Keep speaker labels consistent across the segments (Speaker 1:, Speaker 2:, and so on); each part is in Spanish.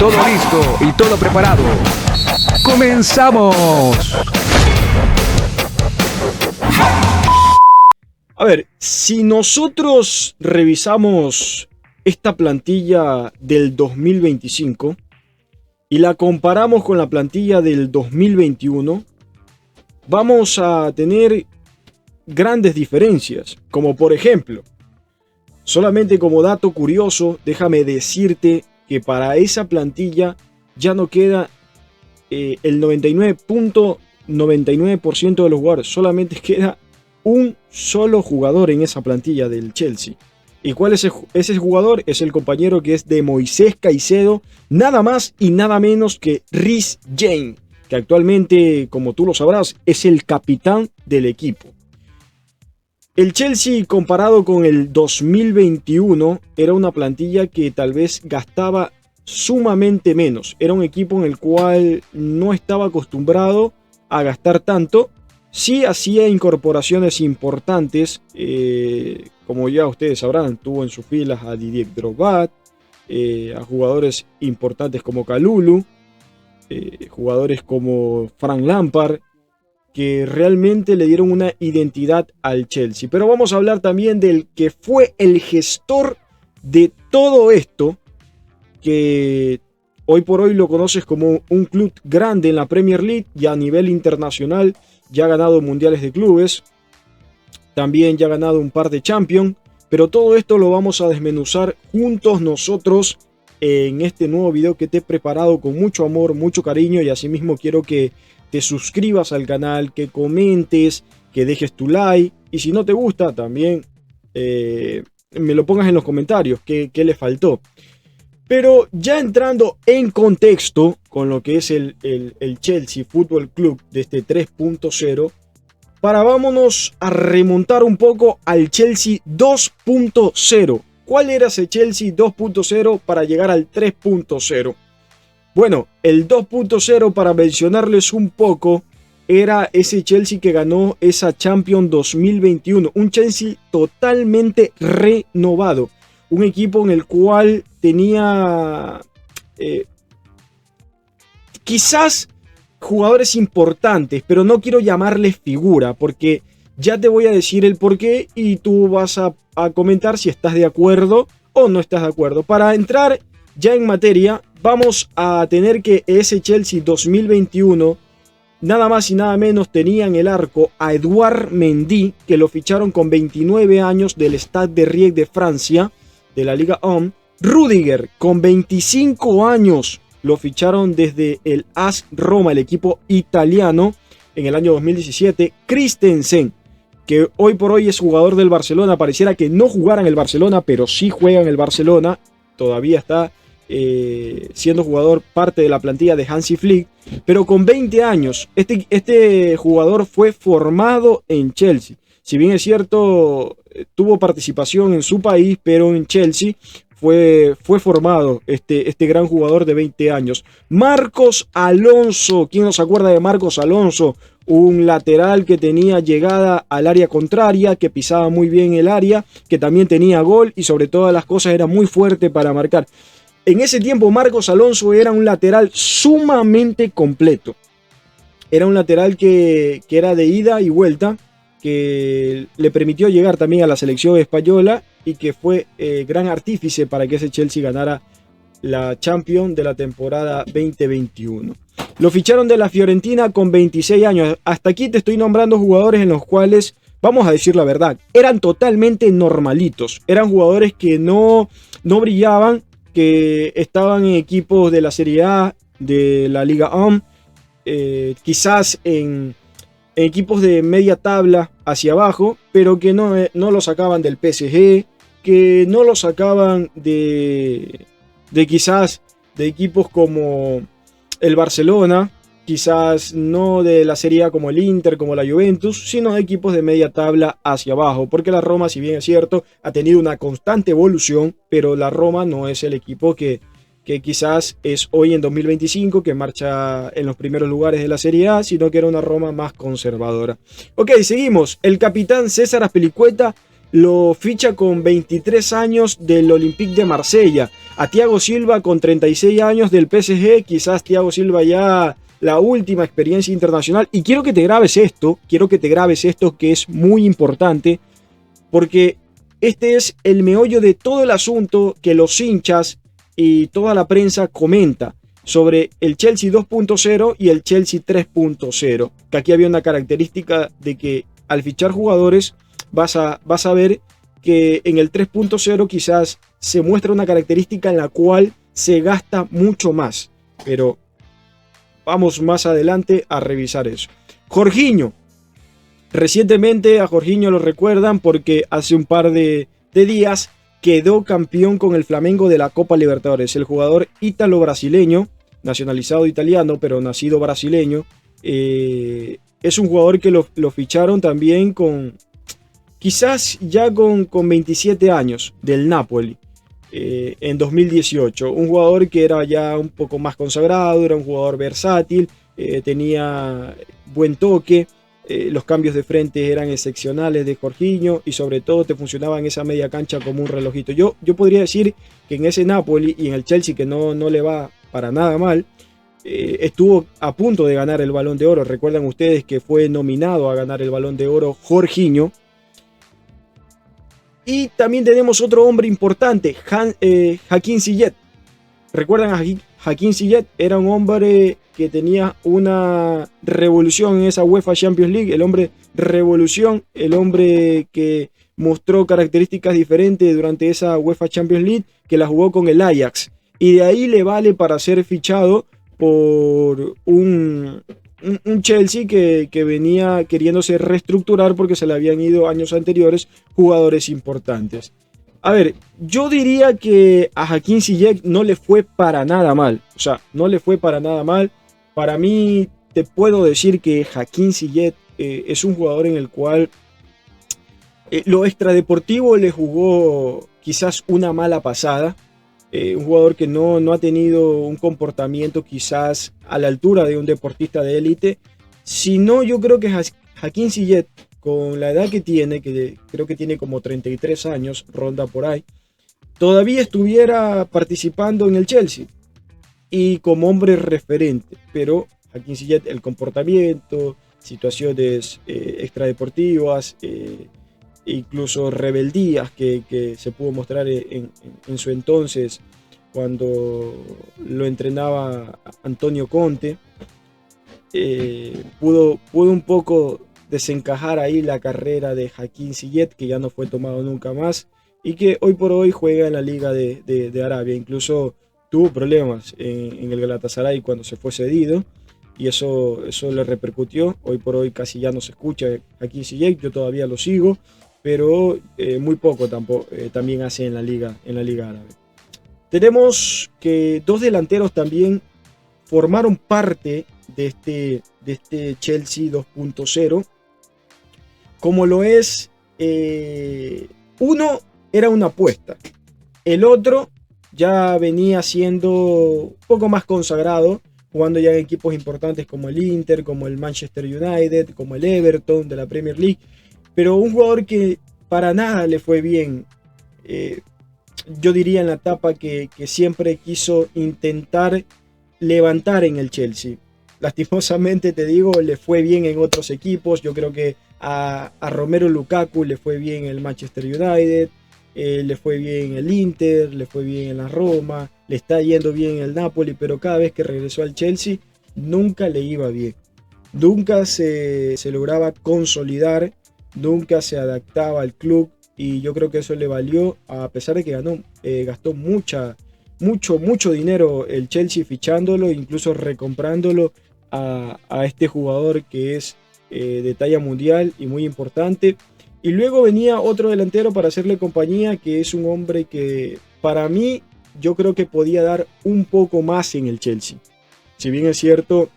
Speaker 1: Todo listo y todo preparado. ¡Comenzamos!
Speaker 2: A ver, si nosotros revisamos esta plantilla del 2025 y la comparamos con la plantilla del 2021, vamos a tener grandes diferencias. Como por ejemplo, solamente como dato curioso, déjame decirte que para esa plantilla ya no queda el 99.99% de los jugadores. Solamente queda un solo jugador en esa plantilla del Chelsea. ¿Y cuál es ese jugador? Es el compañero que es de Moisés Caicedo, nada más y nada menos que Reece James, que actualmente, como tú lo sabrás, es el capitán del equipo. El Chelsea, comparado con el 2021, era una plantilla que tal vez gastaba sumamente menos. Era un equipo en el cual no estaba acostumbrado a gastar tanto. Sí hacía incorporaciones importantes, como ya ustedes sabrán, tuvo en sus filas a Didier Drogba, a jugadores importantes como Kalulu, jugadores como Frank Lampard, que realmente le dieron una identidad al Chelsea. Pero vamos a hablar también del que fue el gestor de todo esto, que hoy por hoy lo conoces como un club grande en la Premier League y a nivel internacional. Ya ha ganado mundiales de clubes, también ya ha ganado un par de Champions, pero todo esto lo vamos a desmenuzar juntos nosotros en este nuevo video que te he preparado con mucho amor, mucho cariño, y asimismo quiero que te suscribas al canal, que comentes, que dejes tu like, y si no te gusta también me lo pongas en los comentarios, qué le faltó. Pero ya entrando en contexto con lo que es el Chelsea Football Club de este 3.0, vámonos a remontar un poco al Chelsea 2.0. ¿Cuál era ese Chelsea 2.0 para llegar al 3.0? Bueno, el 2.0, para mencionarles un poco, era ese Chelsea que ganó esa Champions 2021. Un Chelsea totalmente renovado. Un equipo en el cual tenía quizás jugadores importantes, pero no quiero llamarles figura, porque ya te voy a decir el porqué y tú vas a comentar si estás de acuerdo o no estás de acuerdo. Para entrar ya en materia, vamos a tener que ese Chelsea 2021, nada más y nada menos, tenía en el arco a Edouard Mendy, que lo ficharon con 29 años del Stade de Ried de Francia, de la Liga 1. Rudiger, con 25 años, lo ficharon desde el AS Roma, el equipo italiano, en el año 2017. Christensen, que hoy por hoy es jugador del Barcelona, pareciera que no jugara en el Barcelona, pero sí juega en el Barcelona, todavía está siendo jugador, parte de la plantilla de Hansi Flick, pero con 20 años. Este jugador fue formado en Chelsea. Si bien es cierto, tuvo participación en su país, pero en Chelsea fue formado este gran jugador de 20 años. Marcos Alonso, ¿quién nos acuerda de Marcos Alonso? Un lateral que tenía llegada al área contraria, que pisaba muy bien el área, que también tenía gol y sobre todas las cosas era muy fuerte para marcar. En ese tiempo Marcos Alonso era un lateral sumamente completo. Era un lateral que era de ida y vuelta, que le permitió llegar también a la selección española y que fue gran artífice para que ese Chelsea ganara la Champions de la temporada 2021. Lo ficharon de la Fiorentina con 26 años. Hasta aquí te estoy nombrando jugadores en los cuales, vamos a decir la verdad, eran totalmente normalitos. Eran jugadores que no brillaban, que estaban en equipos de la Serie A, de la Liga 1, quizás en equipos de media tabla hacia abajo, pero que no lo sacaban del PSG, que no lo sacaban de quizás de equipos como el Barcelona, quizás no de la Serie A como el Inter, como la Juventus, sino de equipos de media tabla hacia abajo, porque la Roma, si bien es cierto, ha tenido una constante evolución, pero la Roma no es el equipo que quizás es hoy en 2025, que marcha en los primeros lugares de la Serie A, sino que era una Roma más conservadora. Ok, seguimos. El capitán César Azpilicueta lo ficha con 23 años del Olympique de Marsella. A Thiago Silva con 36 años del PSG, quizás Thiago Silva ya la última experiencia internacional. Y quiero que te grabes esto que es muy importante, porque este es el meollo de todo el asunto que los hinchas y toda la prensa comenta sobre el Chelsea 2.0 y el Chelsea 3.0. Que aquí había una característica de que al fichar jugadores vas a ver que en el 3.0 quizás se muestra una característica en la cual se gasta mucho más. Pero vamos más adelante a revisar eso. Jorginho. Recientemente a Jorginho lo recuerdan porque hace un par de días quedó campeón con el Flamengo de la Copa Libertadores. El jugador ítalo-brasileño, nacionalizado italiano, pero nacido brasileño, es un jugador que lo ficharon también quizás ya con 27 años del Napoli en 2018. Un jugador que era ya un poco más consagrado, era un jugador versátil, tenía buen toque. Los cambios de frente eran excepcionales de Jorginho y sobre todo te funcionaba en esa media cancha como un relojito. Yo podría decir que en ese Napoli y en el Chelsea, que no le va para nada mal, estuvo a punto de ganar el Balón de Oro. Recuerdan ustedes que fue nominado a ganar el Balón de Oro Jorginho. Y también tenemos otro hombre importante, Hakim Ziyech. ¿Recuerdan a Hakim Ziyech? Era un hombre que tenía una revolución en esa UEFA Champions League. El hombre revolución, el hombre que mostró características diferentes durante esa UEFA Champions League, que la jugó con el Ajax. Y de ahí le vale para ser fichado por un Chelsea que venía queriéndose reestructurar porque se le habían ido años anteriores jugadores importantes. A ver, yo diría que a Hakim Ziyech no le fue para nada mal. O sea, no le fue para nada mal. Para mí, te puedo decir que Hakim Ziyech es un jugador en el cual lo extradeportivo le jugó quizás una mala pasada. Un jugador que no ha tenido un comportamiento quizás a la altura de un deportista de élite. Sino yo creo que Hakim Ziyech, con la edad que tiene, que creo que tiene como 33 años, ronda por ahí, todavía estuviera participando en el Chelsea y como hombre referente. Pero Hakim Ziyech, el comportamiento, situaciones extradeportivas, incluso rebeldías que se pudo mostrar en su entonces cuando lo entrenaba Antonio Conte, pudo un poco desencajar ahí la carrera de Hakim Ziyech, que ya no fue tomado nunca más y que hoy por hoy juega en la Liga de Arabia. Incluso tuvo problemas en el Galatasaray cuando se fue cedido y eso le repercutió. Hoy por hoy casi ya no se escucha Hakim Ziyech, yo todavía lo sigo, pero muy poco también hace en la Liga Árabe. Tenemos que dos delanteros también formaron parte de este Chelsea 2.0, como lo es, uno era una apuesta, el otro ya venía siendo un poco más consagrado, jugando ya en equipos importantes como el Inter, como el Manchester United, como el Everton de la Premier League, pero un jugador que para nada le fue bien, yo diría en la etapa que siempre quiso intentar levantar en el Chelsea. Lastimosamente te digo, le fue bien en otros equipos. Yo creo que a Romelu Lukaku le fue bien en el Manchester United, le fue bien en el Inter, le fue bien en la Roma, le está yendo bien en el Napoli, pero cada vez que regresó al Chelsea nunca le iba bien. Nunca se lograba consolidar, nunca se adaptaba al club y yo creo que eso le valió, a pesar de que gastó mucho dinero el Chelsea fichándolo, incluso recomprándolo a este jugador que es de talla mundial y muy importante. Y luego venía otro delantero para hacerle compañía, que es un hombre que para mí yo creo que podía dar un poco más en el Chelsea. Si bien es cierto,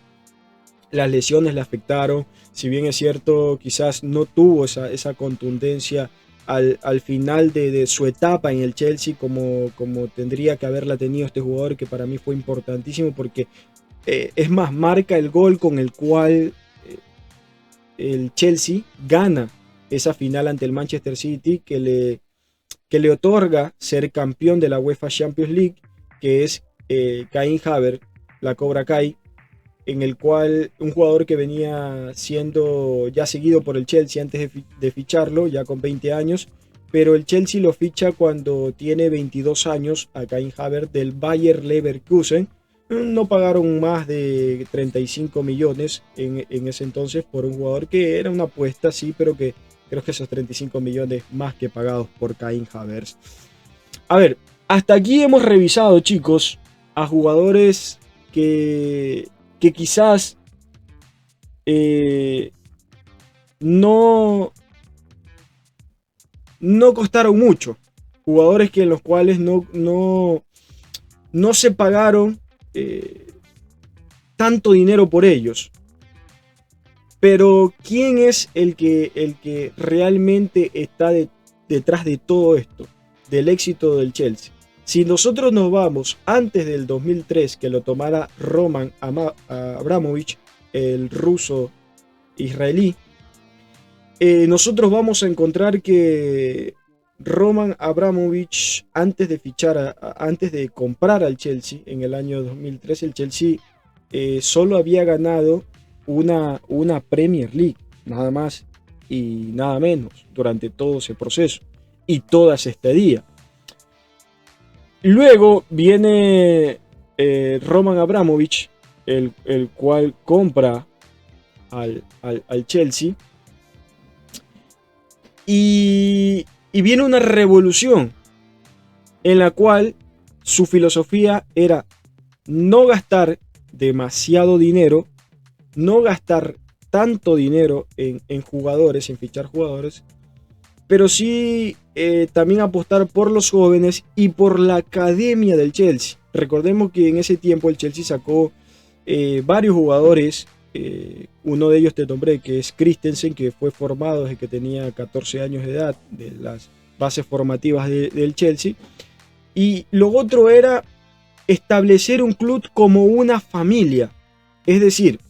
Speaker 2: las lesiones le afectaron, si bien es cierto, quizás no tuvo esa contundencia al final de su etapa en el Chelsea como tendría que haberla tenido este jugador, que para mí fue importantísimo porque es más, marca el gol con el cual el Chelsea gana esa final ante el Manchester City que le otorga ser campeón de la UEFA Champions League, que es Kai Havertz, la Cobra Kai, en el cual un jugador que venía siendo ya seguido por el Chelsea antes de ficharlo, ya con 20 años, pero el Chelsea lo ficha cuando tiene 22 años a Kai Havertz del Bayer Leverkusen. No pagaron más de 35 millones en ese entonces por un jugador que era una apuesta, sí, pero que creo que esos 35 millones más que pagados por Kai Havertz. A ver, hasta aquí hemos revisado, chicos, a jugadores que quizás no costaron mucho. Jugadores que en los cuales no se pagaron tanto dinero por ellos. Pero ¿quién es el que realmente está detrás de todo esto? Del éxito del Chelsea. Si nosotros nos vamos antes del 2003, que lo tomara Roman Abramovich, el ruso israelí, nosotros vamos a encontrar que Roman Abramovich, antes de comprar al Chelsea en el año 2003, el Chelsea solo había ganado una Premier League, nada más y nada menos, durante todo ese proceso y toda esa estadía. Luego viene Roman Abramovich, el cual compra al Chelsea, y viene una revolución en la cual su filosofía era no gastar demasiado dinero, no gastar tanto dinero en jugadores, en fichar jugadores, pero sí también apostar por los jóvenes y por la academia del Chelsea. Recordemos que en ese tiempo el Chelsea sacó varios jugadores, uno de ellos te nombré, que es Christensen, que fue formado desde que tenía 14 años de edad, de las bases formativas del Chelsea. Y lo otro era establecer un club como una familia, es decir,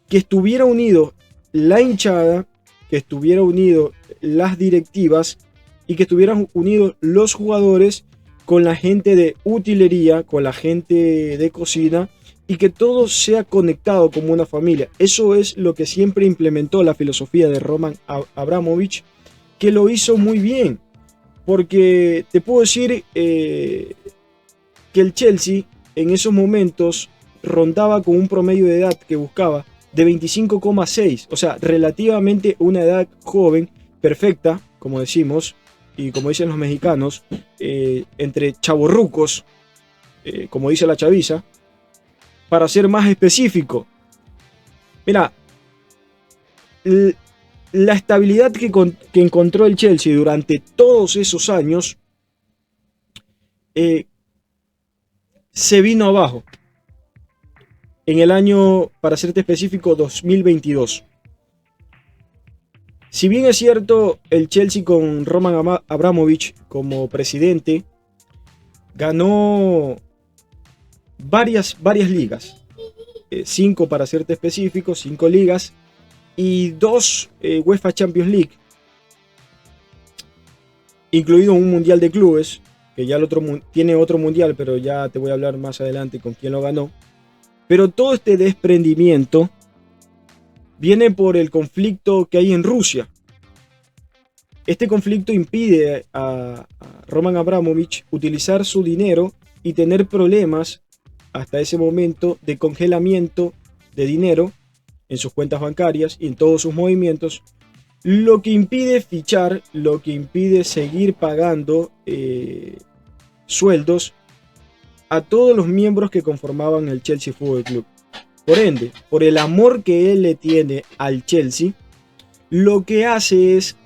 Speaker 2: que estuviera unido la hinchada, que estuviera unido las directivas y que estuvieran unidos los jugadores con la gente de utilería, con la gente de cocina, y que todo sea conectado como una familia. Eso es lo que siempre implementó la filosofía de Roman Abramovich, que lo hizo muy bien, porque te puedo decir que el Chelsea en esos momentos rondaba con un promedio de edad que buscaba de 25,6, o sea, relativamente una edad joven, perfecta, como decimos, y como dicen los mexicanos, entre chavorrucos, como dice la chaviza, para ser más específico. Mira, la estabilidad que encontró el Chelsea durante todos esos años se vino abajo. En el año, para serte específico, 2022. Si bien es cierto, el Chelsea con Roman Abramovich como presidente ganó varias ligas. 5 para serte específico, 5 ligas y 2 UEFA Champions League, incluido un mundial de clubes, que ya el otro tiene otro mundial, pero ya te voy a hablar más adelante con quién lo ganó. Pero todo este desprendimiento viene por el conflicto que hay en Rusia. Este conflicto impide a Roman Abramovich utilizar su dinero y tener problemas hasta ese momento de congelamiento de dinero en sus cuentas bancarias y en todos sus movimientos, lo que impide fichar, lo que impide seguir pagando sueldos a todos los miembros que conformaban el Chelsea Football Club. Por ende, por el amor que él le tiene al Chelsea, lo que hace es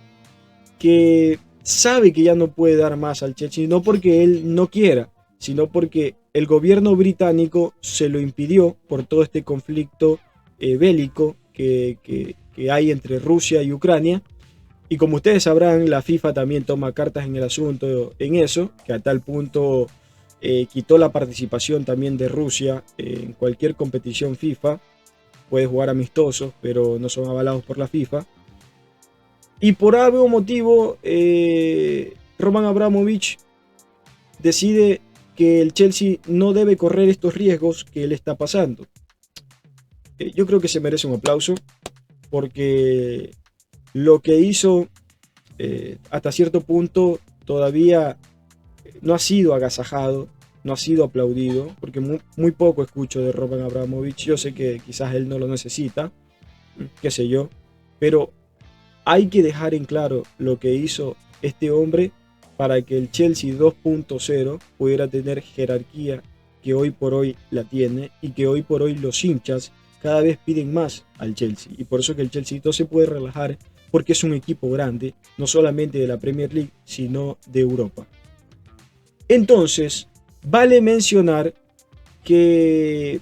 Speaker 2: que sabe que ya no puede dar más al Chelsea, no porque él no quiera, sino porque el gobierno británico se lo impidió por todo este conflicto bélico que hay entre Rusia y Ucrania. Y como ustedes sabrán, la FIFA también toma cartas en el asunto en eso, que a tal punto quitó la participación también de Rusia en cualquier competición FIFA. Puede jugar amistosos, pero no son avalados por la FIFA. Y por algún motivo, Roman Abramovich decide que el Chelsea no debe correr estos riesgos que él está pasando. Yo creo que se merece un aplauso porque lo que hizo hasta cierto punto todavía no ha sido agasajado, no ha sido aplaudido, porque muy poco escucho de Roman Abramovich. Yo sé que quizás él no lo necesita, qué sé yo, pero hay que dejar en claro lo que hizo este hombre para que el Chelsea 2.0 pudiera tener jerarquía que hoy por hoy la tiene y que hoy por hoy los hinchas cada vez piden más al Chelsea. Y por eso que el Chelsea no se puede relajar, porque es un equipo grande, no solamente de la Premier League, sino de Europa. Entonces, vale mencionar que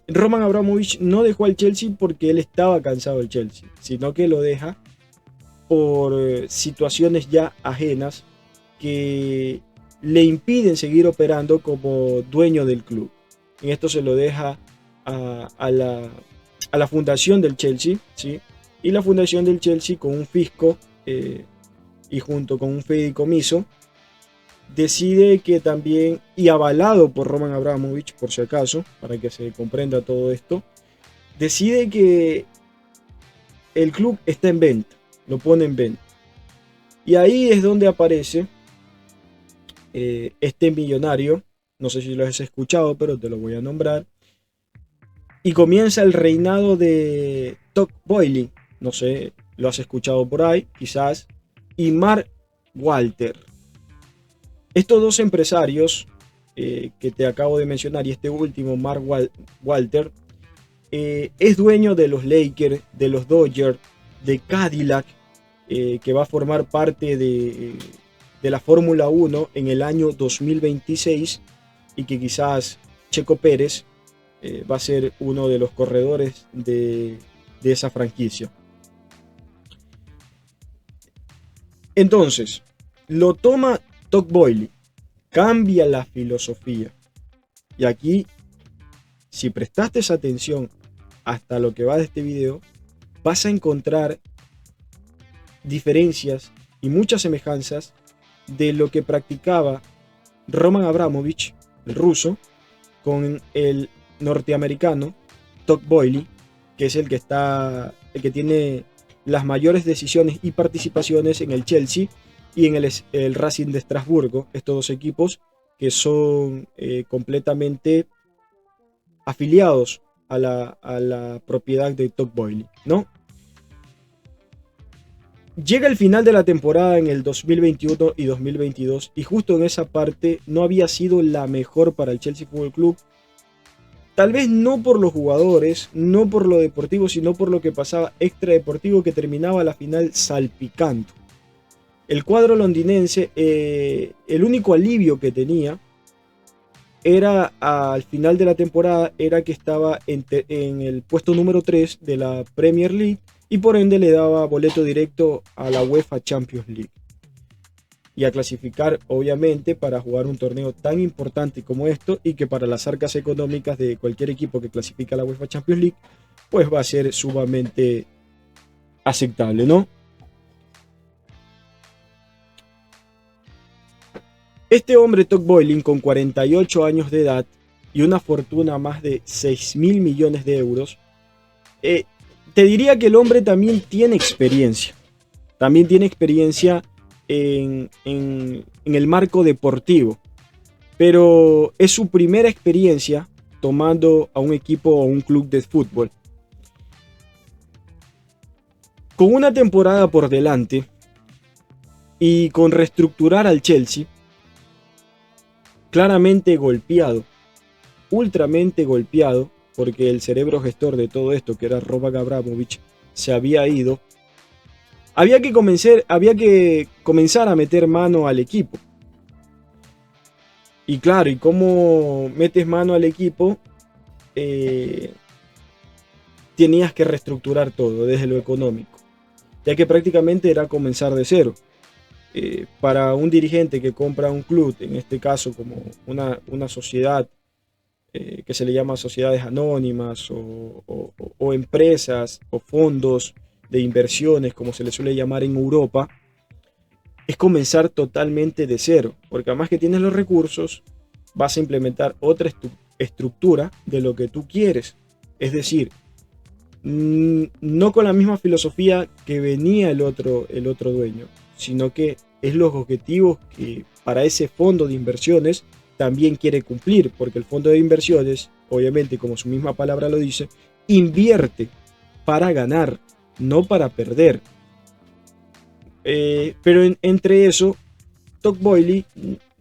Speaker 2: Roman Abramovich no dejó al Chelsea porque él estaba cansado del Chelsea, sino que lo deja por situaciones ya ajenas que le impiden seguir operando como dueño del club. En esto se lo deja a la fundación del Chelsea, ¿sí? Y la fundación del Chelsea, con un fisco y junto con un fideicomiso, decide que también, y avalado por Roman Abramovich, por si acaso, para que se comprenda todo esto, decide que el club está en venta, lo pone en venta. Y ahí es donde aparece este millonario, no sé si lo has escuchado, pero te lo voy a nombrar, y comienza el reinado de Todd Boehly, no sé, lo has escuchado por ahí, quizás, y Mark Walter. Estos dos empresarios que te acabo de mencionar, y este último, Mark Walter, es dueño de los Lakers, de los Dodgers, de Cadillac, que va a formar parte de la Fórmula 1 en el año 2026 y que quizás Checo Pérez va a ser uno de los corredores de esa franquicia. Entonces, lo toma Todd Boehly, cambia la filosofía. Y aquí, si prestaste atención hasta lo que va de este video, vas a encontrar diferencias y muchas semejanzas de lo que practicaba Roman Abramovich, el ruso, con el norteamericano Todd Boehly, que es el que tiene las mayores decisiones y participaciones en el Chelsea y en el Racing de Estrasburgo, estos dos equipos que son completamente afiliados a la propiedad de Todd Boehly, ¿no? Llega el final de la temporada en el 2021 y 2022 y justo en esa parte no había sido la mejor para el Chelsea Football Club. Tal vez no por los jugadores, no por lo deportivo, sino por lo que pasaba extradeportivo, que terminaba la final salpicando. El cuadro londinense, el único alivio que tenía era al final de la temporada era que estaba en el puesto número 3 de la Premier League y por ende le daba boleto directo a la UEFA Champions League y a clasificar obviamente para jugar un torneo tan importante como esto, y que para las arcas económicas de cualquier equipo que clasifica a la UEFA Champions League pues va a ser sumamente aceptable, ¿no? Este hombre, Todd Boehly, con 48 años de edad y una fortuna más de 6.000 millones de euros, te diría que el hombre también tiene experiencia. También tiene experiencia en el marco deportivo. Pero es su primera experiencia tomando a un equipo o un club de fútbol. Con una temporada por delante y con reestructurar al Chelsea, claramente golpeado, ultramente golpeado, porque el cerebro gestor de todo esto, que era Roman Abramovich, se había ido. Había que comenzar a meter mano al equipo. Y claro, ¿y cómo metes mano al equipo? Tenías que reestructurar todo desde lo económico, ya que prácticamente era comenzar de cero. Para un dirigente que compra un club, en este caso como una sociedad que se le llama sociedades anónimas o empresas o fondos de inversiones, como se le suele llamar en Europa, es comenzar totalmente de cero, porque además que tienes los recursos, vas a implementar otra estructura de lo que tú quieres. Es decir, no con la misma filosofía que venía el otro dueño, sino que es los objetivos que para ese fondo de inversiones también quiere cumplir, porque el fondo de inversiones, obviamente, como su misma palabra lo dice, invierte para ganar, no para perder. Pero entre eso, Todd Boehly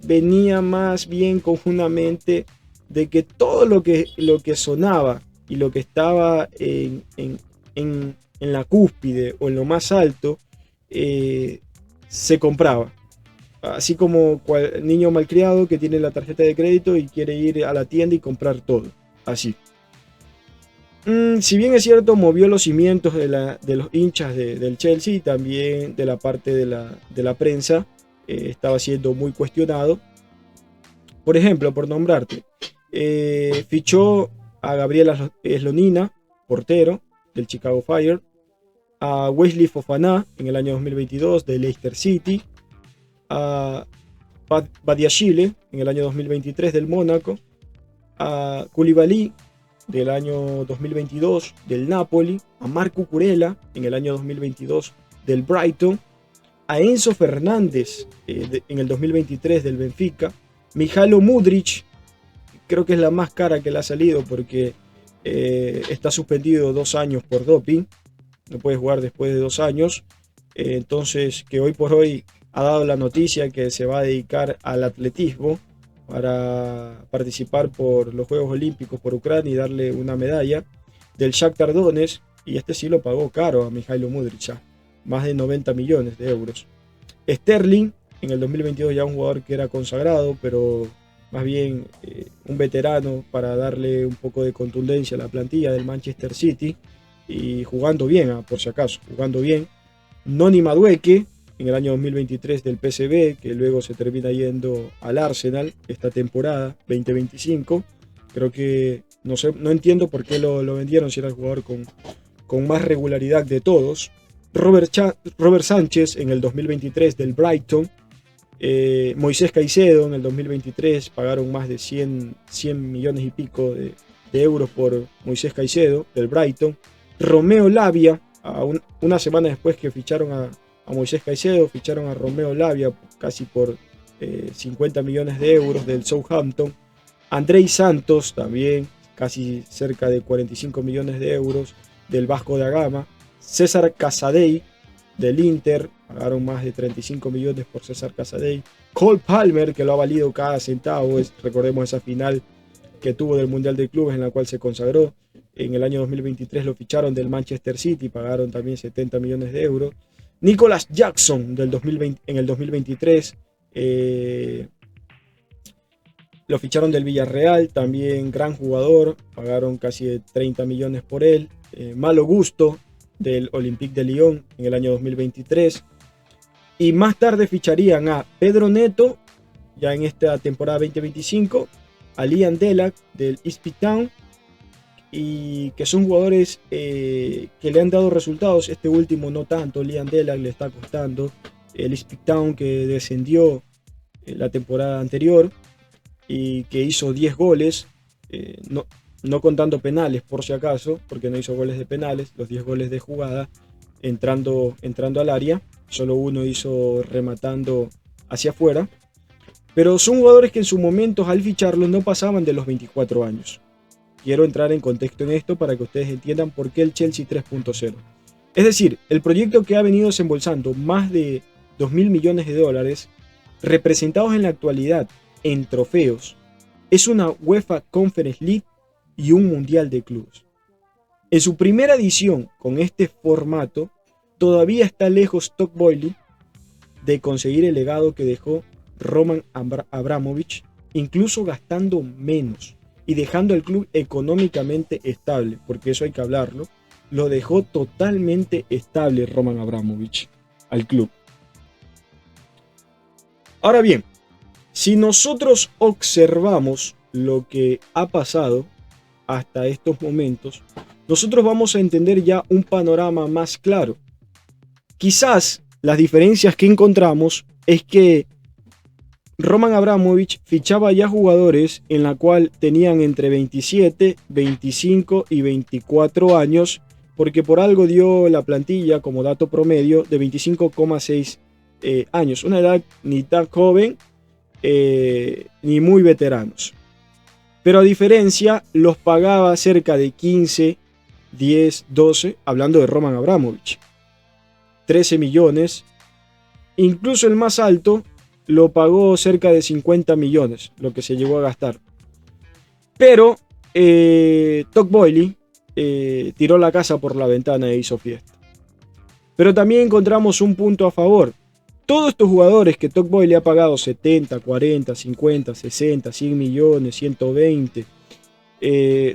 Speaker 2: venía más bien con una mente de que todo lo que sonaba y lo que estaba en la cúspide o en lo más alto se compraba. Así como cual niño malcriado que tiene la tarjeta de crédito y quiere ir a la tienda y comprar todo. Así. Si bien es cierto, movió los cimientos de los hinchas del Chelsea y también de la parte de la prensa. Estaba siendo muy cuestionado. Por ejemplo, por nombrarte, fichó a Gabriel Slonina, portero del Chicago Fire, a Wesley Fofana en el año 2022 de Leicester City, a Badiashile en el año 2023 del Mónaco, a Koulibaly del año 2022 del Napoli, a Marco Curella en el año 2022 del Brighton, a Enzo Fernández en el 2023 del Benfica, Mihailo Mudryk, creo que es la más cara que le ha salido porque está suspendido 2 años por doping, no puede jugar después de 2 años, entonces que hoy por hoy ha dado la noticia que se va a dedicar al atletismo para participar por los Juegos Olímpicos por Ucrania y darle una medalla, del Shakhtar Donetsk, y este sí lo pagó caro a Mihailo Mudryk, más de 90 millones de euros. Sterling, en el 2022 ya un jugador que era consagrado, pero más bien un veterano para darle un poco de contundencia a la plantilla del Manchester City, y jugando bien, por si acaso, jugando bien. Noni Madueke, en el año 2023 del PSV, que luego se termina yendo al Arsenal esta temporada 2025. Creo que no entiendo por qué lo vendieron si era el jugador con más regularidad de todos. Robert Sánchez en el 2023 del Brighton. Moisés Caicedo en el 2023 pagaron más de 100 millones y pico de euros por Moisés Caicedo del Brighton. Romeo Lavia, una semana después que ficharon a Moisés Caicedo, ficharon a Romeo Lavia casi por 50 millones de euros del Southampton. Andrei Santos también casi cerca de 45 millones de euros del Vasco da Gama. César Casadei del Inter, pagaron más de 35 millones por César Casadei. Cole Palmer, que lo ha valido cada centavo, recordemos esa final que tuvo del Mundial de Clubes en la cual se consagró. En el año 2023 lo ficharon del Manchester City, pagaron también 70 millones de euros. Nicolas Jackson en el 2023 lo ficharon del Villarreal, también gran jugador, pagaron casi 30 millones por él. Malo Gusto del Olympique de Lyon en el año 2023. Y más tarde ficharían a Pedro Neto, ya en esta temporada 2025, a Liam Delap del Ipswich Town, y que son jugadores que le han dado resultados. Este último no tanto, Liam Delap le está costando. El Ipswich Town, que descendió la temporada anterior y que hizo 10 goles, no contando penales por si acaso, porque no hizo goles de penales, los 10 goles de jugada entrando al área, solo uno hizo rematando hacia afuera. Pero son jugadores que en su momento al ficharlos no pasaban de los 24 años. Quiero entrar en contexto en esto para que ustedes entiendan por qué el Chelsea 3.0. Es decir, el proyecto que ha venido desembolsando más de 2.000 millones de dólares, representados en la actualidad en trofeos, es una UEFA Conference League y un Mundial de Clubes. En su primera edición con este formato, todavía está lejos Todd Boehly de conseguir el legado que dejó Roman Abramovich, incluso gastando menos y dejando el club económicamente estable, porque eso hay que hablarlo. Lo dejó totalmente estable Roman Abramovich al club. Ahora bien, si nosotros observamos lo que ha pasado hasta estos momentos, nosotros vamos a entender ya un panorama más claro. Quizás las diferencias que encontramos es que Roman Abramovich fichaba ya jugadores en la cual tenían entre 27, 25 y 24 años, porque por algo dio la plantilla como dato promedio de 25,6 años. Una edad ni tan joven ni muy veteranos. Pero a diferencia, los pagaba cerca de 15, 10, 12, hablando de Roman Abramovich. 13 millones. Incluso el más alto lo pagó cerca de 50 millones, lo que se llegó a gastar. Pero Todd Boehly tiró la casa por la ventana e hizo fiesta. Pero también encontramos un punto a favor. Todos estos jugadores que Todd Boehly ha pagado 70, 40, 50, 60, 100 millones, 120,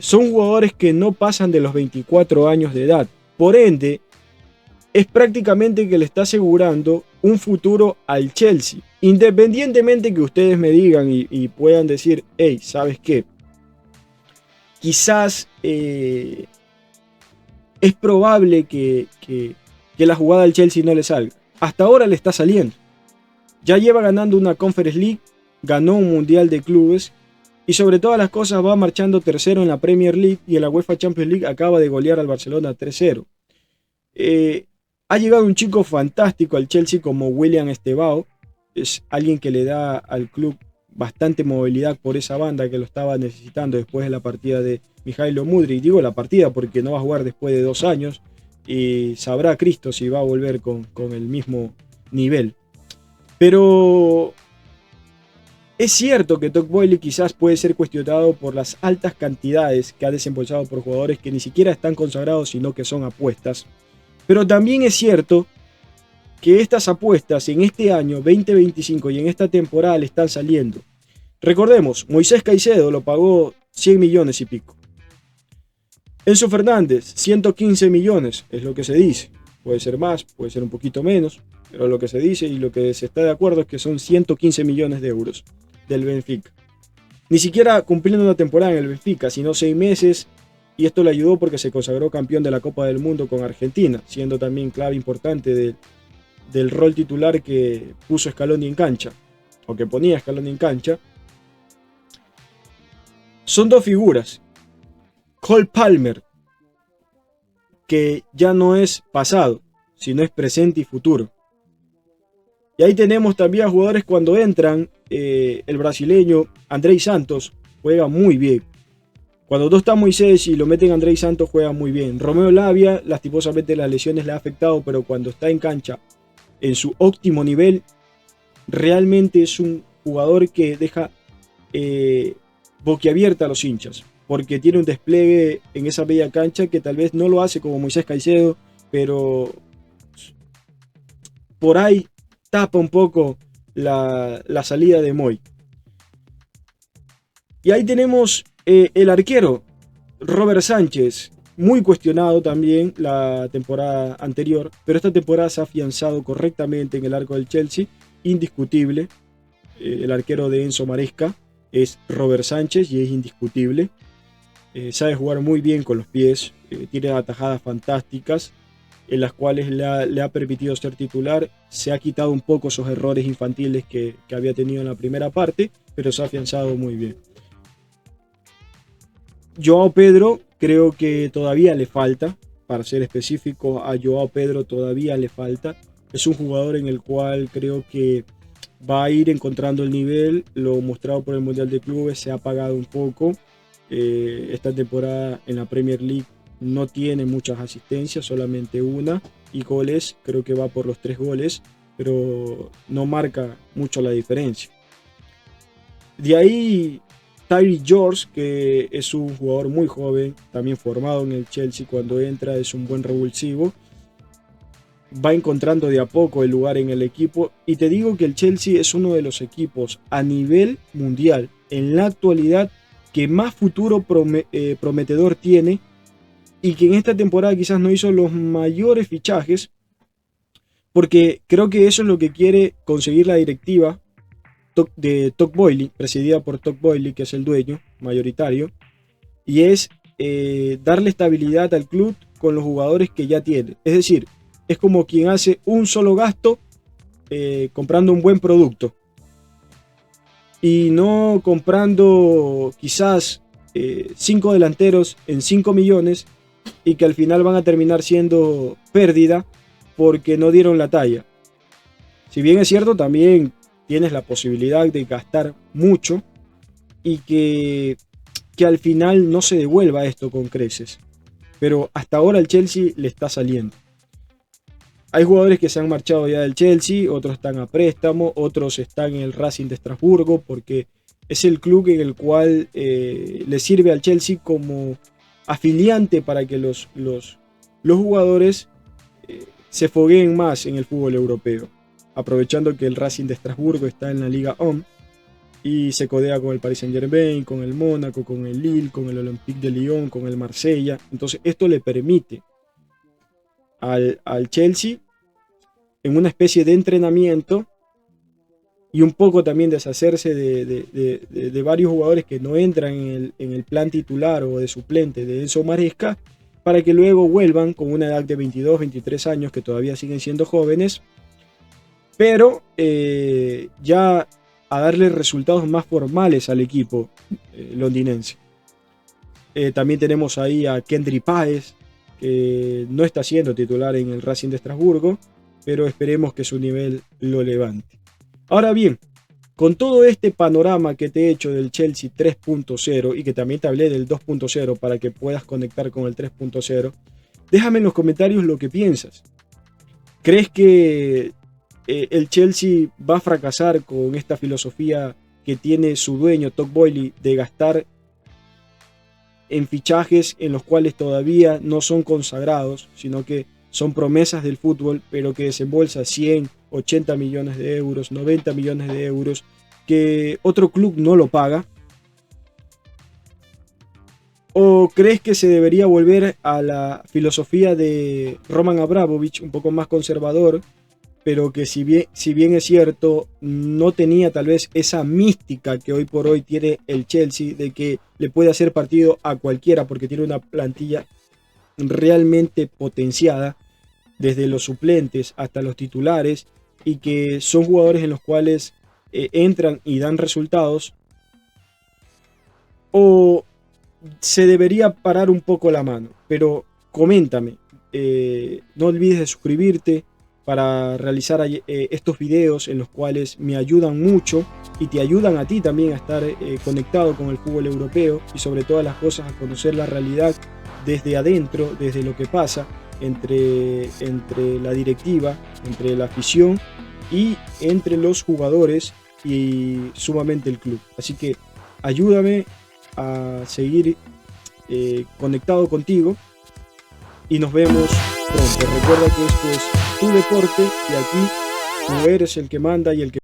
Speaker 2: son jugadores que no pasan de los 24 años de edad. Por ende, es prácticamente que le está asegurando un futuro al Chelsea. Independientemente que ustedes me digan y puedan decir, hey, ¿sabes qué? Quizás es probable que la jugada al Chelsea no le salga. Hasta ahora le está saliendo. Ya lleva ganando una Conference League, ganó un Mundial de Clubes y sobre todas las cosas va marchando tercero en la Premier League y en la UEFA Champions League acaba de golear al Barcelona 3-0. Ha llegado un chico fantástico al Chelsea como William Estevao. Es alguien que le da al club bastante movilidad por esa banda que lo estaba necesitando después de la partida de Mijailo Mudryk. Digo la partida porque no va a jugar después de 2 años y sabrá Cristo si va a volver con el mismo nivel. Pero es cierto que Todd Boehly quizás puede ser cuestionado por las altas cantidades que ha desembolsado por jugadores que ni siquiera están consagrados sino que son apuestas. Pero también es cierto que estas apuestas en este año 2025 y en esta temporada le están saliendo. Recordemos, Moisés Caicedo lo pagó 100 millones y pico. Enzo Fernández, 115 millones, es lo que se dice. Puede ser más, puede ser un poquito menos, pero lo que se dice y lo que se está de acuerdo es que son 115 millones de euros del Benfica. Ni siquiera cumpliendo una temporada en el Benfica, sino 6 meses. Y esto le ayudó porque se consagró campeón de la Copa del Mundo con Argentina, siendo también clave importante del rol titular que puso Scaloni en cancha, o que ponía Scaloni en cancha. Son dos figuras. Cole Palmer, que ya no es pasado, sino es presente y futuro. Y ahí tenemos también a jugadores cuando entran, el brasileño Andrei Santos juega muy bien. Cuando no está Moisés y lo meten a Andrei Santos juega muy bien. Romeo Lavia, lastimosamente las lesiones le ha afectado, pero cuando está en cancha en su óptimo nivel, realmente es un jugador que deja boquiabierta a los hinchas, porque tiene un despliegue en esa bella cancha que tal vez no lo hace como Moisés Caicedo, pero por ahí tapa un poco la salida de Moy. Y ahí tenemos el arquero, Robert Sánchez, muy cuestionado también la temporada anterior, pero esta temporada se ha afianzado correctamente en el arco del Chelsea, indiscutible. El arquero de Enzo Maresca es Robert Sánchez y es indiscutible. Sabe jugar muy bien con los pies, tiene atajadas fantásticas en las cuales le ha permitido ser titular. Se ha quitado un poco esos errores infantiles que había tenido en la primera parte, pero se ha afianzado muy bien. Joao Pedro creo que todavía le falta, para ser específico a Joao Pedro todavía le falta. Es un jugador en el cual creo que va a ir encontrando el nivel, lo mostrado por el Mundial de Clubes se ha apagado un poco. Esta temporada en la Premier League no tiene muchas asistencias, solamente una, y goles, creo que va por los 3 goles, pero no marca mucho la diferencia. De ahí Tyree George, que es un jugador muy joven, también formado en el Chelsea, cuando entra es un buen revulsivo. Va encontrando de a poco el lugar en el equipo. Y te digo que el Chelsea es uno de los equipos a nivel mundial, en la actualidad, que más futuro prometedor tiene. Y que en esta temporada quizás no hizo los mayores fichajes. Porque creo que eso es lo que quiere conseguir la directiva de Todd Boehly, presidida por Todd Boehly, que es el dueño mayoritario, y es darle estabilidad al club con los jugadores que ya tiene. Es decir, es como quien hace un solo gasto comprando un buen producto. Y no comprando quizás 5 delanteros en 5 millones y que al final van a terminar siendo pérdida porque no dieron la talla. Si bien es cierto, también tienes la posibilidad de gastar mucho y que al final no se devuelva esto con creces. Pero hasta ahora el Chelsea le está saliendo. Hay jugadores que se han marchado ya del Chelsea, otros están a préstamo, otros están en el Racing de Estrasburgo, porque es el club en el cual le sirve al Chelsea como afiliante para que los jugadores se fogueen más en el fútbol europeo, aprovechando que el Racing de Estrasburgo está en la Liga OM y se codea con el Paris Saint-Germain, con el Mónaco, con el Lille, con el Olympique de Lyon, con el Marsella. Entonces esto le permite al Chelsea en una especie de entrenamiento y un poco también deshacerse de varios jugadores que no entran en el plan titular o de suplente de Enzo Maresca, para que luego vuelvan con una edad de 22, 23 años, que todavía siguen siendo jóvenes, pero ya a darle resultados más formales al equipo londinense. También tenemos ahí a Kendry Páez, que no está siendo titular en el Racing de Estrasburgo, pero esperemos que su nivel lo levante. Ahora bien, con todo este panorama que te he hecho del Chelsea 3.0 y que también te hablé del 2.0 para que puedas conectar con el 3.0, déjame en los comentarios lo que piensas. ¿Crees que el Chelsea va a fracasar con esta filosofía que tiene su dueño Todd Boehly de gastar en fichajes en los cuales todavía no son consagrados, sino que son promesas del fútbol, pero que desembolsa 100, 80 millones de euros, 90 millones de euros, que otro club no lo paga? ¿O crees que se debería volver a la filosofía de Roman Abramovich, un poco más conservador, pero que si bien es cierto, no tenía tal vez esa mística que hoy por hoy tiene el Chelsea, de que le puede hacer partido a cualquiera porque tiene una plantilla realmente potenciada, desde los suplentes hasta los titulares, y que son jugadores en los cuales entran y dan resultados? ¿O se debería parar un poco la mano? Pero coméntame, no olvides de suscribirte para realizar estos videos en los cuales me ayudan mucho y te ayudan a ti también a estar conectado con el fútbol europeo y sobre todas las cosas a conocer la realidad desde adentro, desde lo que pasa entre la directiva, entre la afición y entre los jugadores y sumamente el club. Así que ayúdame a seguir conectado contigo y nos vemos pronto. Recuerda que esto es tu deporte y aquí tú eres el que manda y el que